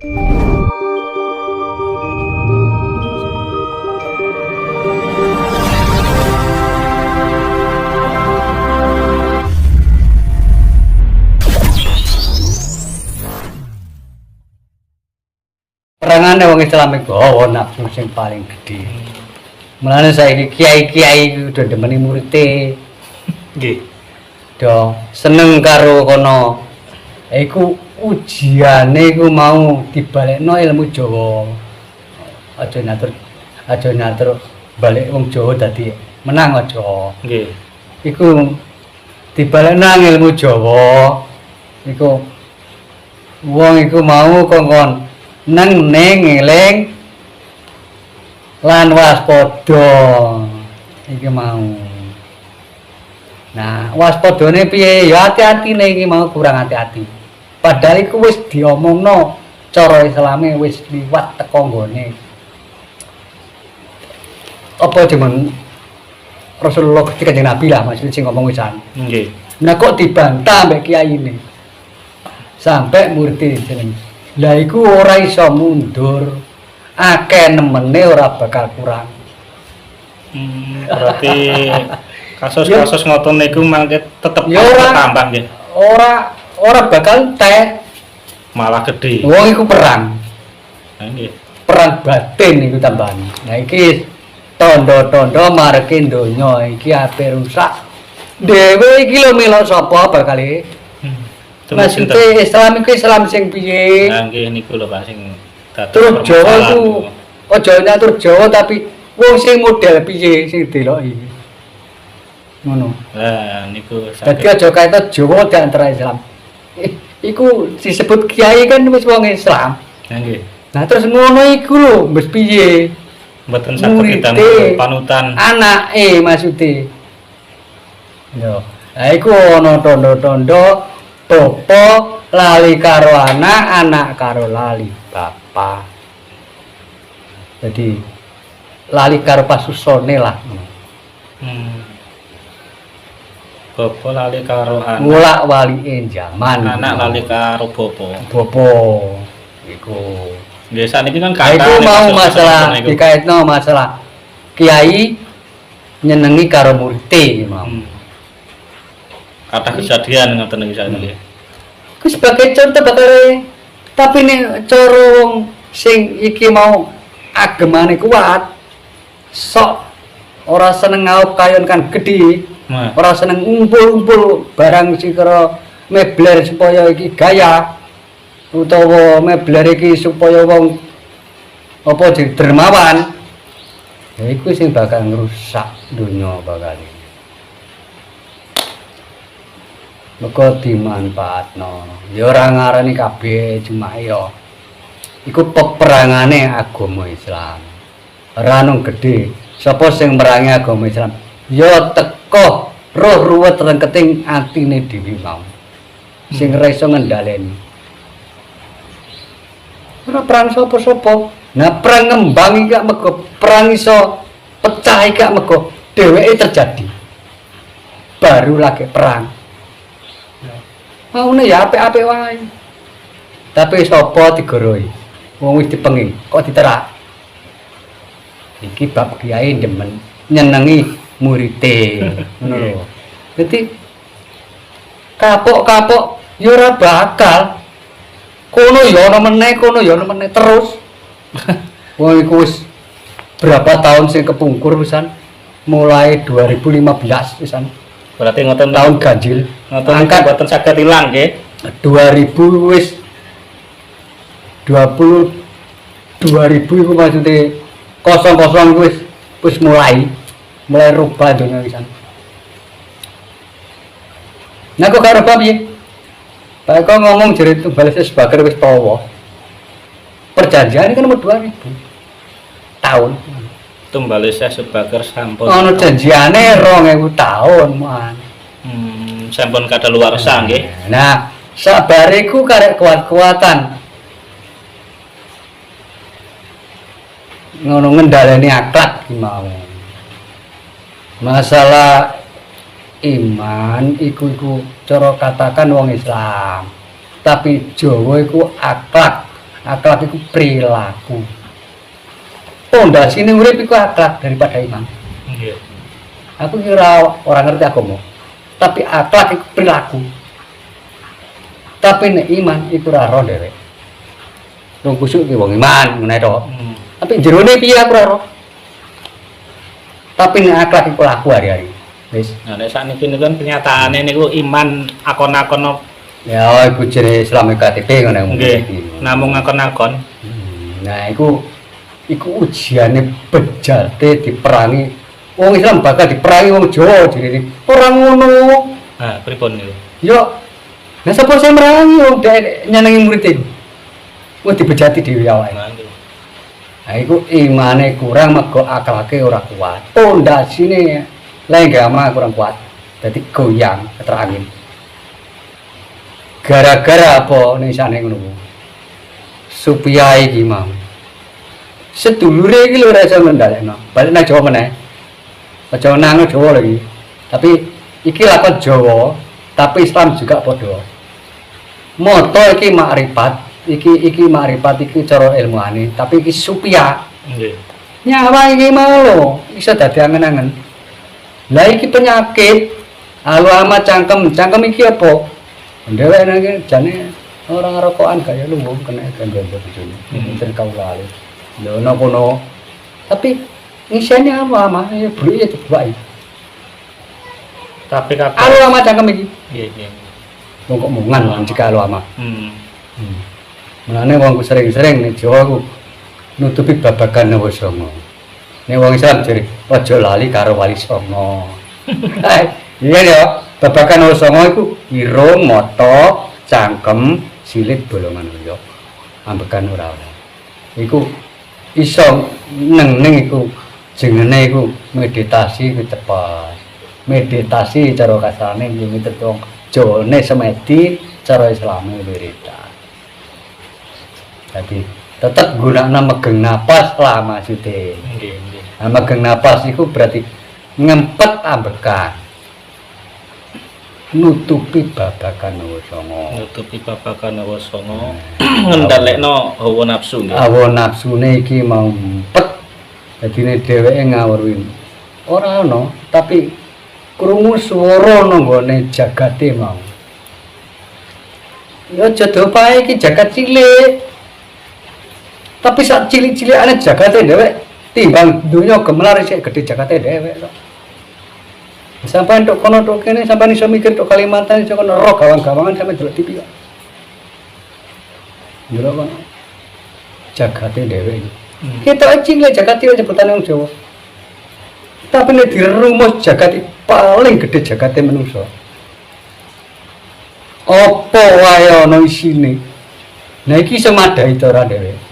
Perangane wong Islam iku nafsu sing paling gedhe. Mulane saiki kiai-kiai udah demeni murite. Nggih. Do seneng karo kono. Iku ujiane iku mau dibalekno ilmu Jawa. Aja ngatur balik wong Jawa dadi menang aja. Nggih. Iku dibalekno ilmu Jawa. Iku wong iku mau kongkon nang eling lan waspada iki mau. Nah, waspadane piye? Ya hati-hatine iki mau kurang hati-hati. Padahal iku wis diomongno cara Islame wis liwat teko nggone. Apa jeneng Rasulullah ketika Kanjeng Nabi lah maksud sing ngomong wisan. Nggih. Nah kok dibantah mbek kiai ini. Sampai murid jeneng. Lah iku ora iso mundur. Akeh nemene ora bakal kurang. Berarti kasus-kasus ngoten niku mangke tetep Ya ora. tambah nggih. Ora bakal entek. Malah gedhe. Wong iku perang. Nah, nggih. Perang batin iku tambahan. Nah iki tondo-tondo mareke donya iki ape rusak. Dhewe iki lho melok sapa bakal maksudnya Islam itu Islam sing piye? Nah, nggih niku lho Pak sing Terus Jawa itu aja nyatur Jawa tapi wong sing model piye sing deloki. Ngono. Lah niku Dadi aja kaitan Jawa di antara Islam. Iku disebut kiai kan wis wong Islam. Nah, nggih. Nah terus ngono iku lho wis piye? Mboten saged Murite, ditanggung panutan. Anake maksude. Yo. Lah iku ana tondo-tondo bapa lali karo anak, anak karo lali bapak. Jadi lali karo pasusone lah. Bapak lali karo anak. Ngulak walike jaman. Anak lali karo bapa. Bapa iku. Nggih saniki kan Nah, itu mau masalah dikaitno masalah kiai nyenengi karo murite mau. Kata kejadian ngoten niku saniki. Ku sebagai contoh bakal tapi nek cara wong sing iki mau agemane kuat sok ora seneng ngaup kayon kan gedhe. Nah, Ora seneng ngumpul-ngumpul barang sing karo mebler supaya iki gaya utawa mebler iki supaya wong apa jadi dermawan. Ya iku sing bakal ngrusak dunya bakal. Maka dimanfaatno. Ya ora ngarani kabeh cuma ya iku peperangane agama Islam. Ora nang gedhe. Sapa sing merangi agama Islam? Ya teko roh ruwet rengketing atine dhewe mau. Sing ora iso ngendhaleni. Ora perang sapa-sapa. Nah perang ngembang iki gak mergo perang iso pecah iki gak mergo dheweke terjadi. Baru lagi perang. Maune ya apik-apik wae. Tapi sapa digoroi? Wong wis dipengi, kok diterak. Iki bab kiai demen nyenengi murite. Ngono lho. Dadi kapok-kapok ya ora bakal. Kono ya ana meneh, kono ya ana meneh terus. Wong iku wis berapa tahun sing kepungkur pisan? Mulai 2015 pisan. berarti ngoten Tahun ganjil. ngoten Angkat mboten saged ilang nggih. 2000 wis 2000 iku maksudnya kosong-kosong wis mulai rubah dunia pisan. Nah kok karo bab piye? Pak kok ngomong jere itu balasnya sebagai wis tawa. Perjanjian kan nomor 2000 tahun. Tumbale saya sebagai sampun. Ono janjiane 2000 tahun, man. Sampun kadaluwarsa nggih. Nah, sabariku karek kuat-kuatan. Ngono ngendhaleni akhlak ki mau. Masalah iman iku cara katakan wong Islam. Tapi Jawa iku akhlak. Akhlak iku perilaku. Pondasine urip iku akhlak daripada iman. Nggih. Aku kira orang ngerti agama. Tapi akhlak iku perilaku. Tapi nek iman iku ora ro dhewek. Wong kusuk ki wong iman ngene to. Tapi jerone piye aku ora ro. Tapi nek akhlak iku laku hari-hari. Wis. Nah, nek sakniki niku kan kenyataane niku iman akon-akon Ya iku jenenge Islam KTP ngono. nggih. Namung akon-akon. Nah, iku ujiane bejate diperangi. Wong Islam bakal diperangi wong Jawa jenenge. Ora ngono. Nah, pripun niku? Yo. Nah, sapa sing merangi wong dhek nyenengi murid iku. Wis dibejati dhewe awake. Nah, iku imane kurang mergo akhlake ora kuat. Pondasine lenggama kurang kuat. Dadi goyang keterangin. Gara-gara apa ning sane ngono. Supaya iki mau. Sedulure iki lho ora iso mendalekno. Balik nang Jawa meneh. Aja nang Jawa lagi. Tapi iki lakon Jawa, tapi Islam juga padha. Moto iki makrifat, iki makrifat iki cara ilmuane, tapi iki supaya. Nggih. Nyawa iki mau lho, iso dadi angen-angen. Lah iki penyakit. Alu-ama cangkem iki apa? Dhewek nang jane ora ngerokokan gaya luwung kena gangguan bojone. Mungkin kau lali. Lho ono kono. Tapi ngisene ama ya bruke dibuai. Tapi kabeh Alu-ama cangkem iki. nggih, nggih. Wong kok mungan lan jika alu-ama. Hmm. Mulane wong ku sering-sering ning Jawa ku nutupi babagan Nawa Songo. Nek wong Islam jare aja lali karo Wali Songo. Iya ya, babagan Nawa Songo iku irung, mata, cangkem, silit bolongan yo. Ambekan ora ora. Iku iso neng iku jenenge iku meditasi ku tepas. Meditasi cara kasarane yo miturut wong Jawane semedi, cara Islame wiridan. Jadi tetap gunakna megeng napas lah maksudnya. Nggih, nggih. Nah, megeng napas itu berarti ngempet ambekan. Nutupi babagan Nawa Songo. Nutupi babagan Nawa Songo. Ngendhalekno hawa nafsu nggih. Hawa nafsune iki mau empet. Dadine dheweke ngawruhi. Ora ana, tapi krungu swara nang gone jagate mau. Ya jodoh pae iki jagat cilik. Tapi sak cilik-cilikane jagate dhewek timbang donya gemelar sik gedhe jagate dhewek kok. Sampai tok kono tok kene sampai iso mikir tok Kalimantan iso kono ro gawang-gawangan sampe delok TV kok. Delok kono jagate dhewek iki. Kita cilik jagate jebutane wong Jawa. Tapi nek dirumus jagate paling gedhe jagate menungso. Apa wae ana isine. Nah iki semadai to ora dhewek.